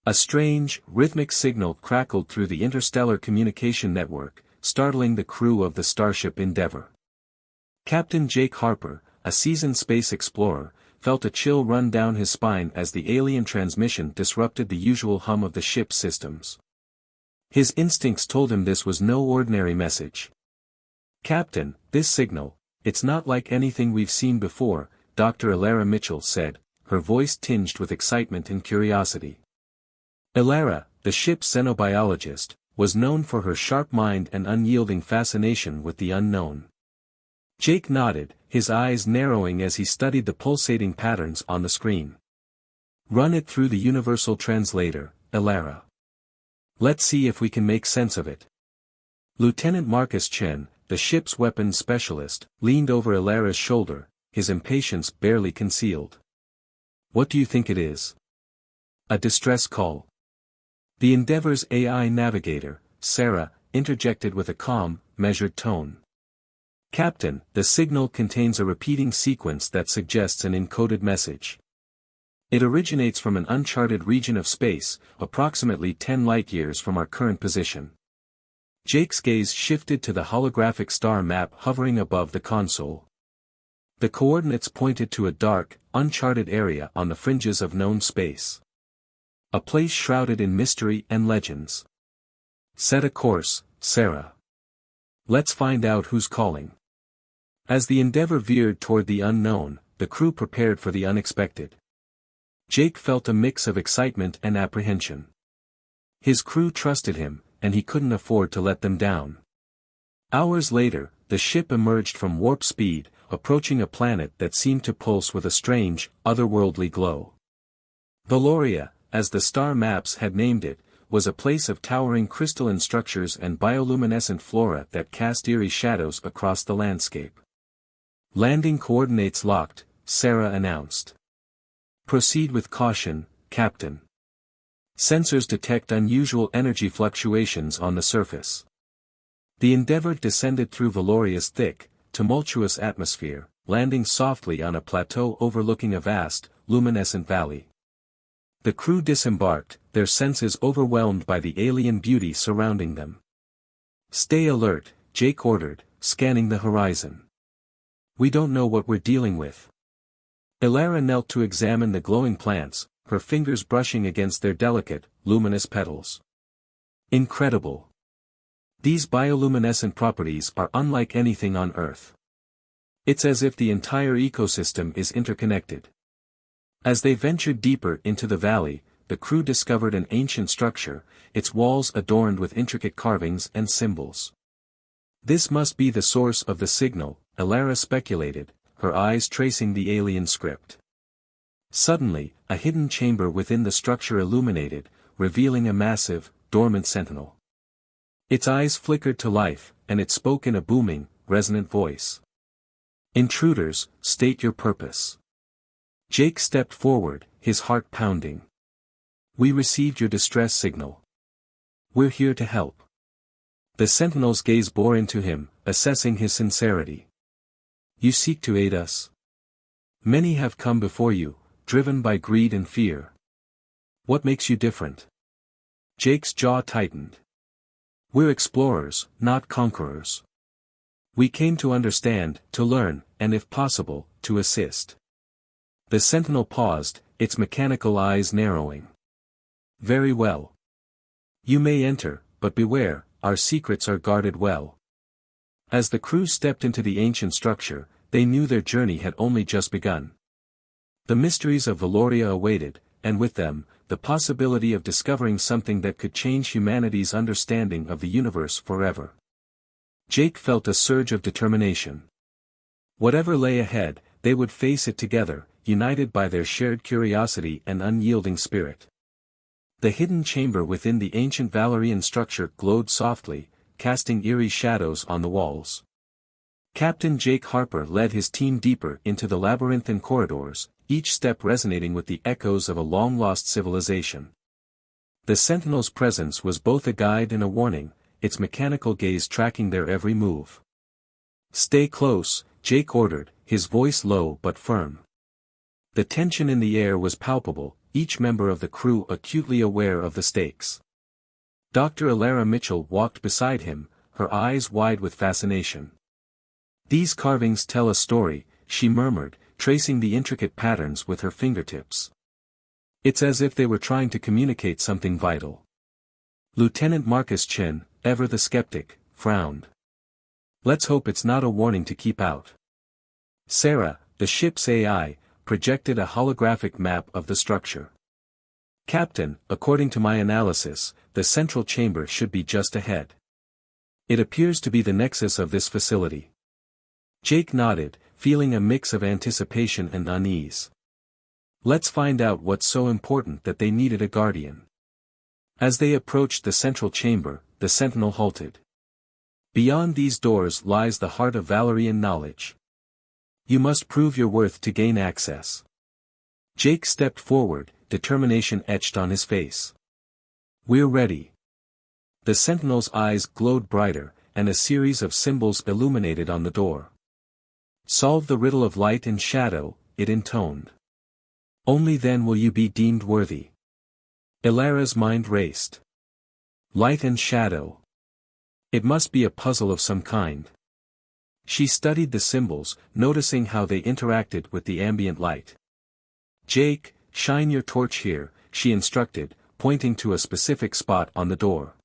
A strange, rhythmic signal crackled through the interstellar communication network, startling the crew of the starship Endeavour. Captain Jake Harper, a seasoned space explorer, felt a chill run down his spine as the alien transmission disrupted the usual hum of the ship's systems. His instincts told him this was no ordinary message. "Captain, this signal, it's not like anything we've seen before," Dr. Elara Mitchell said, her voice tinged with excitement and curiosity. Elara, the ship's xenobiologist, was known for her sharp mind and unyielding fascination with the unknown. Jake nodded, his eyes narrowing as he studied the pulsating patterns on the screen. "Run it through the universal translator, Elara. Let's see if we can make sense of it." Lieutenant Marcus Chen, the ship's weapons specialist, leaned over Elara's shoulder, his impatience barely concealed. "What do you think it is?" "A distress call." The Endeavour's AI navigator, Sarah, interjected with a calm, measured tone. "Captain, the signal contains a repeating sequence that suggests an encoded message. It originates from an uncharted region of space, approximately 10 light-years from our current position." Jake's gaze shifted to the holographic star map hovering above the console. The coordinates pointed to a dark, uncharted area on the fringes of known space. A place shrouded in mystery and legends. "Set a course, Sarah. Let's find out who's calling." As the Endeavour veered toward the unknown, the crew prepared for the unexpected. Jake felt a mix of excitement and apprehension. His crew trusted him, and he couldn't afford to let them down. Hours later, the ship emerged from warp speed, approaching a planet that seemed to pulse with a strange, otherworldly glow. Valoria, as the star maps had named it, was a place of towering crystalline structures and bioluminescent flora that cast eerie shadows across the landscape. "Landing coordinates locked," Sarah announced. "Proceed with caution, Captain. Sensors detect unusual energy fluctuations on the surface." The Endeavour descended through Valoria's thick, tumultuous atmosphere, landing softly on a plateau overlooking a vast, luminescent valley. The crew disembarked, their senses overwhelmed by the alien beauty surrounding them. "Stay alert," Jake ordered, scanning the horizon. "We don't know what we're dealing with." Elara knelt to examine the glowing plants, her fingers brushing against their delicate, luminous petals. "Incredible. These bioluminescent properties are unlike anything on Earth. It's as if the entire ecosystem is interconnected." As they ventured deeper into the valley, the crew discovered an ancient structure, its walls adorned with intricate carvings and symbols. "This must be the source of the signal," Elara speculated, her eyes tracing the alien script. Suddenly, a hidden chamber within the structure illuminated, revealing a massive, dormant sentinel. Its eyes flickered to life, and it spoke in a booming, resonant voice. "Intruders, state your purpose." Jake stepped forward, his heart pounding. "We received your distress signal. We're here to help." The sentinel's gaze bore into him, assessing his sincerity. "You seek to aid us? Many have come before you, driven by greed and fear. What makes you different?" Jake's jaw tightened. "We're explorers, not conquerors. We came to understand, to learn, and if possible, to assist." The sentinel paused, its mechanical eyes narrowing. "Very well. You may enter, but beware, our secrets are guarded well." As the crew stepped into the ancient structure, they knew their journey had only just begun. The mysteries of Valoria awaited, and with them, the possibility of discovering something that could change humanity's understanding of the universe forever. Jake felt a surge of determination. Whatever lay ahead, they would face it together, united by their shared curiosity and unyielding spirit. The hidden chamber within the ancient Valorian structure glowed softly, casting eerie shadows on the walls. Captain Jake Harper led his team deeper into the labyrinthine corridors, each step resonating with the echoes of a long-lost civilization. The Sentinel's presence was both a guide and a warning, its mechanical gaze tracking their every move. "Stay close," Jake ordered, his voice low but firm. The tension in the air was palpable, each member of the crew acutely aware of the stakes. Dr. Alara Mitchell walked beside him, her eyes wide with fascination. "These carvings tell a story," she murmured, tracing the intricate patterns with her fingertips. "It's as if they were trying to communicate something vital." Lieutenant Marcus Chen, ever the skeptic, frowned. "Let's hope it's not a warning to keep out." Sarah, the ship's AI, projected a holographic map of the structure. "Captain, according to my analysis, the central chamber should be just ahead. It appears to be the nexus of this facility." Jake nodded, feeling a mix of anticipation and unease. "Let's find out what's so important that they needed a guardian." As they approached the central chamber, the sentinel halted. "Beyond these doors lies the heart of Valorian knowledge. You must prove your worth to gain access." Jake stepped forward, determination etched on his face. "We're ready." The sentinel's eyes glowed brighter, and a series of symbols illuminated on the door. "Solve the riddle of light and shadow," it intoned. "Only then will you be deemed worthy." Ilara's mind raced. Light and shadow. It must be a puzzle of some kind. She studied the symbols, noticing how they interacted with the ambient light. "Jake, shine your torch here," she instructed, pointing to a specific spot on the door.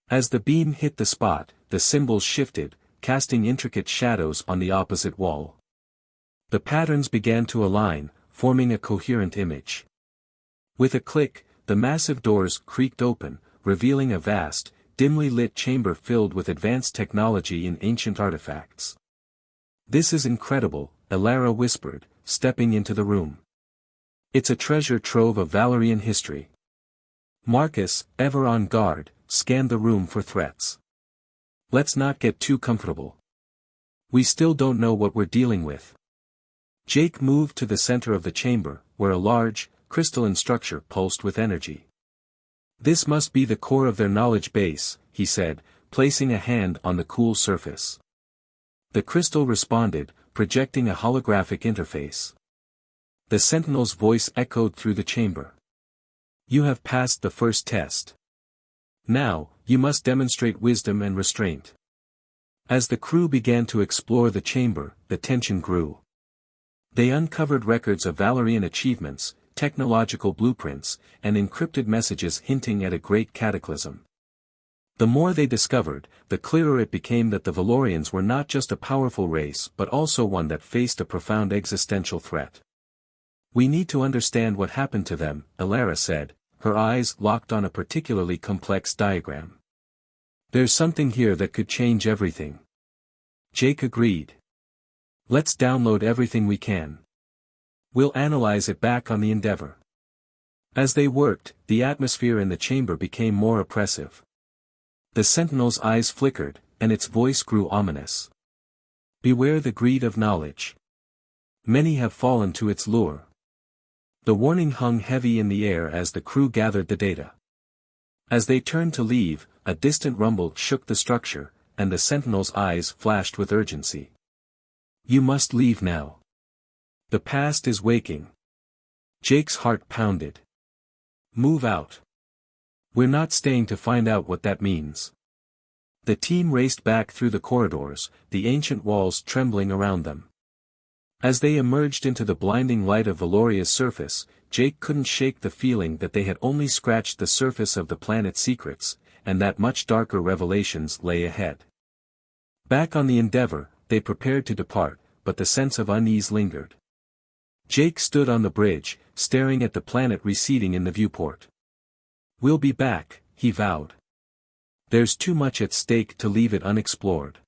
As the beam hit the spot, the symbols shifted, casting intricate shadows on the opposite wall. The patterns began to align, forming a coherent image. With a click, the massive doors creaked open, revealing a vast, dimly lit chamber filled with advanced technology and ancient artifacts. "This is incredible," Alara whispered, stepping into the room. "It's a treasure trove of Valorian history." Marcus, ever on guard, scanned the room for threats. "Let's not get too comfortable. We still don't know what we're dealing with." Jake moved to the center of the chamber, where a large, crystalline structure pulsed with energy. "This must be the core of their knowledge base," he said, placing a hand on the cool surface. The crystal responded, projecting a holographic interface. The sentinel's voice echoed through the chamber. "You have passed the first test. Now, you must demonstrate wisdom and restraint." As the crew began to explore the chamber, the tension grew. They uncovered records of Valorian achievements, technological blueprints, and encrypted messages hinting at a great cataclysm. The more they discovered, the clearer it became that the Valorians were not just a powerful race but also one that faced a profound existential threat. "We need to understand what happened to them," Alara said, her eyes locked on a particularly complex diagram. "There's something here that could change everything." Jake agreed. "Let's download everything we can. We'll analyze it back on the Endeavor." As they worked, the atmosphere in the chamber became more oppressive. The sentinel's eyes flickered, and its voice grew ominous. "Beware the greed of knowledge. Many have fallen to its lure." The warning hung heavy in the air as the crew gathered the data. As they turned to leave, a distant rumble shook the structure, and the sentinel's eyes flashed with urgency. "You must leave now. The past is waking." Jake's heart pounded. "Move out. We're not staying to find out what that means." The team raced back through the corridors, the ancient walls trembling around them. As they emerged into the blinding light of Valoria's surface, Jake couldn't shake the feeling that they had only scratched the surface of the planet's secrets, and that much darker revelations lay ahead. Back on the Endeavor, they prepared to depart, but the sense of unease lingered. Jake stood on the bridge, staring at the planet receding in the viewport. "We'll be back," he vowed. "There's too much at stake to leave it unexplored."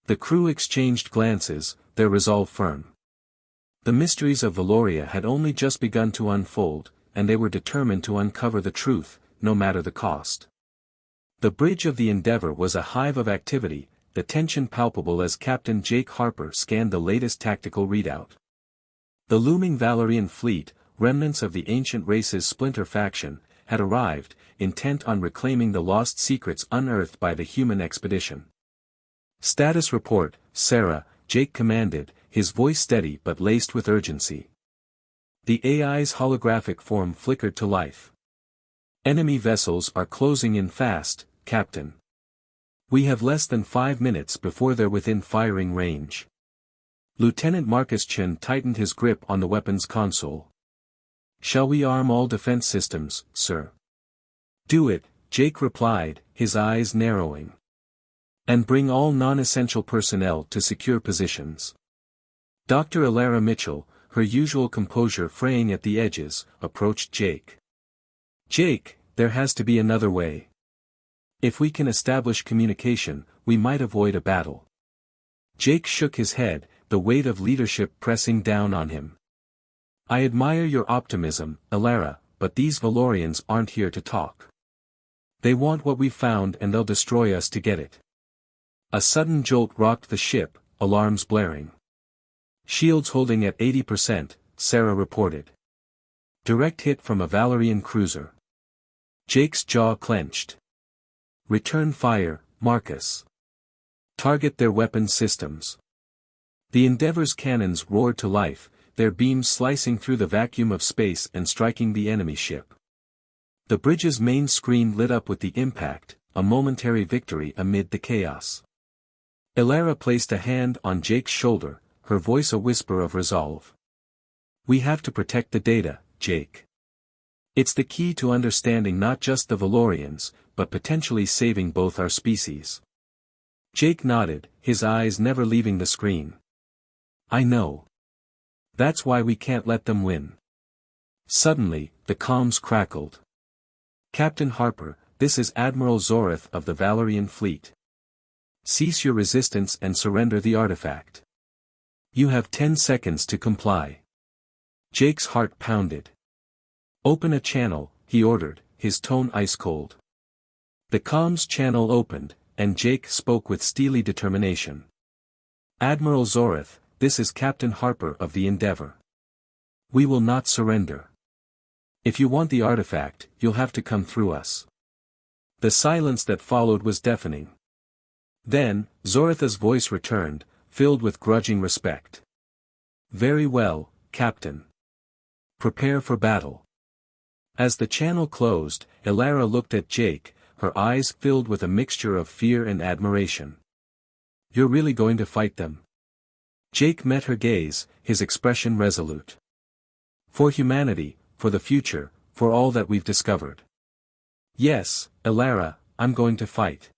The crew exchanged glances, their resolve firm. The mysteries of Valoria had only just begun to unfold, and they were determined to uncover the truth, no matter the cost. The bridge of the Endeavor was a hive of activity, the tension palpable as Captain Jake Harper scanned the latest tactical readout. The looming Valorian fleet, remnants of the ancient race's splinter faction, had arrived, intent on reclaiming the lost secrets unearthed by the human expedition. "Status report, Sarah," Jake commanded, his voice steady but laced with urgency. The AI's holographic form flickered to life. Enemy vessels are closing in fast, Captain. We have less than 5 minutes before they're within firing range. Lieutenant Marcus Chen tightened his grip on the weapons console. Shall we arm all defense systems, sir? Do it, Jake replied, his eyes narrowing. And bring all non-essential personnel to secure positions. Dr. Elara Mitchell, her usual composure fraying at the edges, approached Jake. Jake, there has to be another way. If we can establish communication, we might avoid a battle. Jake shook his head, the weight of leadership pressing down on him. I admire your optimism, Elara, but these Valorians aren't here to talk. They want what we found and they'll destroy us to get it. A sudden jolt rocked the ship, alarms blaring. Shields holding at 80%, Sarah reported. Direct hit from a Valorian cruiser. Jake's jaw clenched. Return fire, Marcus. Target their weapon systems. The Endeavor's cannons roared to life, their beams slicing through the vacuum of space and striking the enemy ship. The bridge's main screen lit up with the impact, a momentary victory amid the chaos. Elara placed a hand on Jake's shoulder, her voice a whisper of resolve. We have to protect the data, Jake. It's the key to understanding not just the Valorians, but potentially saving both our species. Jake nodded, his eyes never leaving the screen. I know. That's why we can't let them win. Suddenly, the comms crackled. Captain Harper, this is Admiral Zoreth of the Valorian fleet. Cease your resistance and surrender the artifact. You have 10 seconds to comply. Jake's heart pounded. Open a channel, he ordered, his tone ice-cold. The comms channel opened, and Jake spoke with steely determination. Admiral Zoreth, this is Captain Harper of the Endeavor. We will not surrender. If you want the artifact, you'll have to come through us. The silence that followed was deafening. Then, Zoreth's voice returned, filled with grudging respect. Very well, Captain. Prepare for battle. As the channel closed, Elara looked at Jake, her eyes filled with a mixture of fear and admiration. You're really going to fight them? Jake met her gaze, his expression resolute. For humanity, for the future, for all that we've discovered. Yes, Elara, I'm going to fight.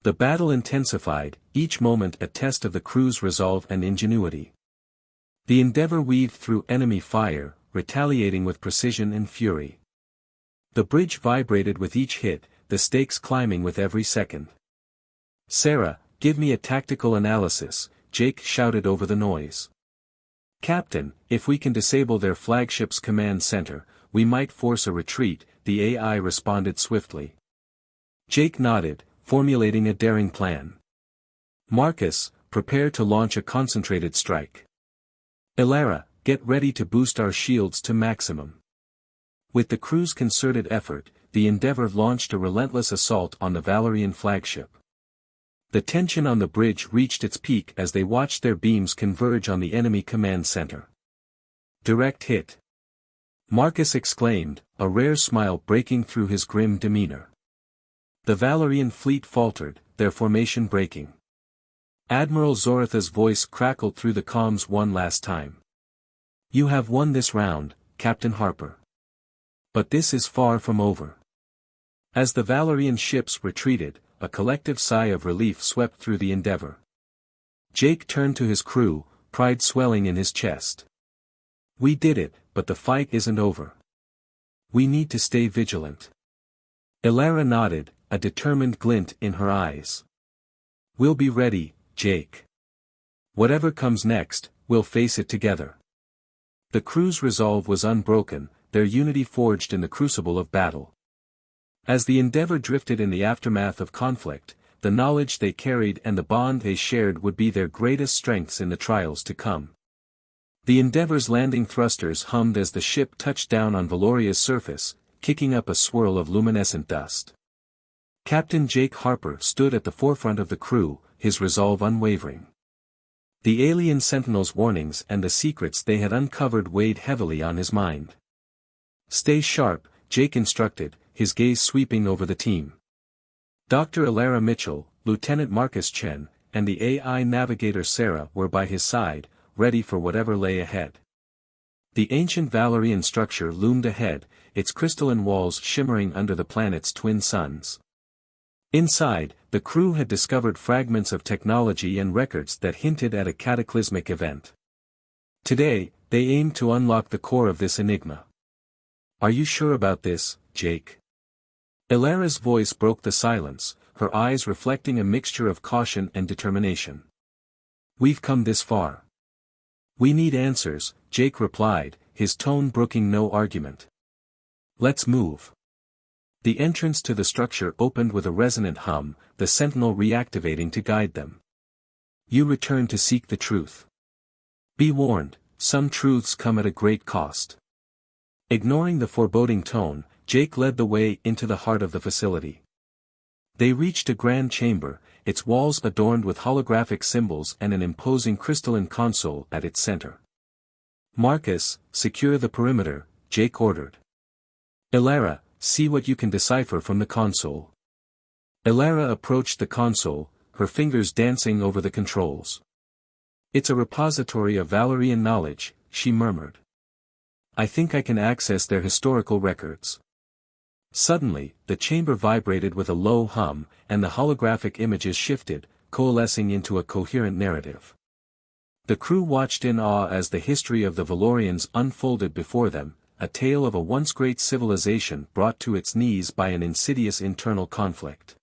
The battle intensified, each moment a test of the crew's resolve and ingenuity. The Endeavor weaved through enemy fire, retaliating with precision and fury. The bridge vibrated with each hit, the stakes climbing with every second. Sarah, give me a tactical analysis, Jake shouted over the noise. Captain, if we can disable their flagship's command center, we might force a retreat, the AI responded swiftly. Jake nodded, formulating a daring plan. Marcus, prepare to launch a concentrated strike. Elara, get ready to boost our shields to maximum. With the crew's concerted effort, the Endeavor launched a relentless assault on the Valorian flagship. The tension on the bridge reached its peak as they watched their beams converge on the enemy command center. Direct hit. Marcus exclaimed, a rare smile breaking through his grim demeanor. The Valorian fleet faltered, their formation breaking. Admiral Zoreth's voice crackled through the comms one last time. You have won this round, Captain Harper. But this is far from over. As the Valorian ships retreated, a collective sigh of relief swept through the Endeavor. Jake turned to his crew, pride swelling in his chest. We did it, but the fight isn't over. We need to stay vigilant. Elara nodded, a determined glint in her eyes. We'll be ready, Jake. Whatever comes next, we'll face it together. The crew's resolve was unbroken, their unity forged in the crucible of battle. As the Endeavor drifted in the aftermath of conflict, the knowledge they carried and the bond they shared would be their greatest strengths in the trials to come. The Endeavor's landing thrusters hummed as the ship touched down on Valoria's surface, kicking up a swirl of luminescent dust. Captain Jake Harper stood at the forefront of the crew, his resolve unwavering. The alien sentinels' warnings and the secrets they had uncovered weighed heavily on his mind. "Stay sharp," Jake instructed, his gaze sweeping over the team. Dr. Elara Mitchell, Lieutenant Marcus Chen, and the AI navigator Sarah were by his side, ready for whatever lay ahead. The ancient Valorian structure loomed ahead, its crystalline walls shimmering under the planet's twin suns. Inside, the crew had discovered fragments of technology and records that hinted at a cataclysmic event. Today, they aimed to unlock the core of this enigma. "Are you sure about this, Jake?" Elara's voice broke the silence, her eyes reflecting a mixture of caution and determination. "We've come this far. We need answers," Jake replied, his tone brooking no argument. "Let's move." The entrance to the structure opened with a resonant hum, the sentinel reactivating to guide them. "You return to seek the truth. Be warned, some truths come at a great cost." Ignoring the foreboding tone, Jake led the way into the heart of the facility. They reached a grand chamber, its walls adorned with holographic symbols and an imposing crystalline console at its center. "Marcus, secure the perimeter," Jake ordered. "Elara, see what you can decipher from the console." Elara approached the console, her fingers dancing over the controls. "It's a repository of Valorian knowledge," she murmured. "I think I can access their historical records." Suddenly, the chamber vibrated with a low hum, and the holographic images shifted, coalescing into a coherent narrative. The crew watched in awe as the history of the Valorians unfolded before them, a tale of a once great civilization brought to its knees by an insidious internal conflict.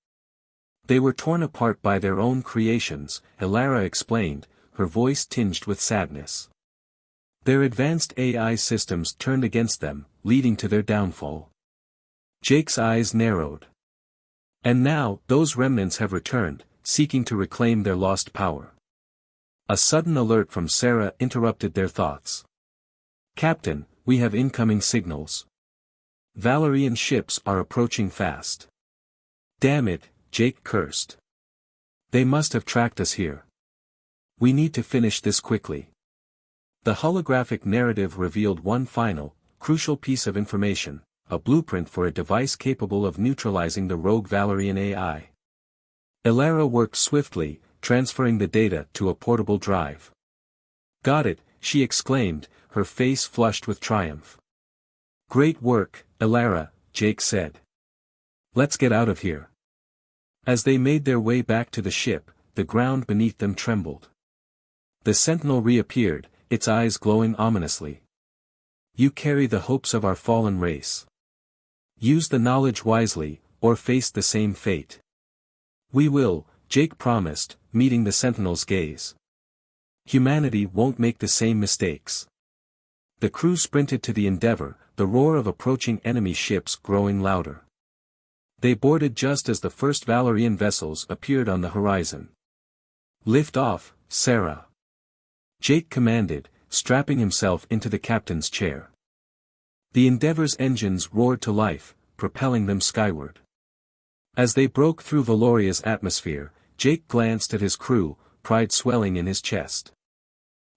"They were torn apart by their own creations," Elara explained, her voice tinged with sadness. "Their advanced AI systems turned against them, leading to their downfall." Jake's eyes narrowed. "And now, those remnants have returned, seeking to reclaim their lost power." A sudden alert from Sarah interrupted their thoughts. "Captain, we have incoming signals. Valorian ships are approaching fast." "Damn it," Jake cursed. "They must have tracked us here. We need to finish this quickly." The holographic narrative revealed one final, crucial piece of information, a blueprint for a device capable of neutralizing the rogue Valorian AI. Elara worked swiftly, transferring the data to a portable drive. "Got it," she exclaimed, her face flushed with triumph. "Great work, Elara," Jake said. "Let's get out of here." As they made their way back to the ship, the ground beneath them trembled. The sentinel reappeared, its eyes glowing ominously. "You carry the hopes of our fallen race. Use the knowledge wisely, or face the same fate." "We will," Jake promised, meeting the sentinel's gaze. "Humanity won't make the same mistakes." The crew sprinted to the Endeavor, the roar of approaching enemy ships growing louder. They boarded just as the first Valorian vessels appeared on the horizon. "Lift off, Sarah," Jake commanded, strapping himself into the captain's chair. The Endeavor's engines roared to life, propelling them skyward. As they broke through Valoria's atmosphere, Jake glanced at his crew, pride swelling in his chest.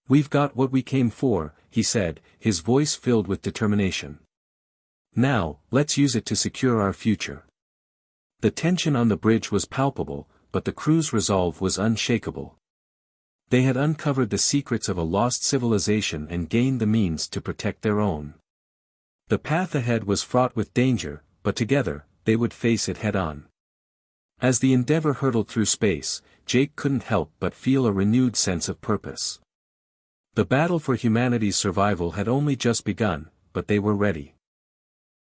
"We've got what we came for," he said, his voice filled with determination. "Now, let's use it to secure our future." The tension on the bridge was palpable, but the crew's resolve was unshakable. They had uncovered the secrets of a lost civilization and gained the means to protect their own. The path ahead was fraught with danger, but together, they would face it head-on. As the Endeavor hurtled through space, Jake couldn't help but feel a renewed sense of purpose. The battle for humanity's survival had only just begun, but they were ready.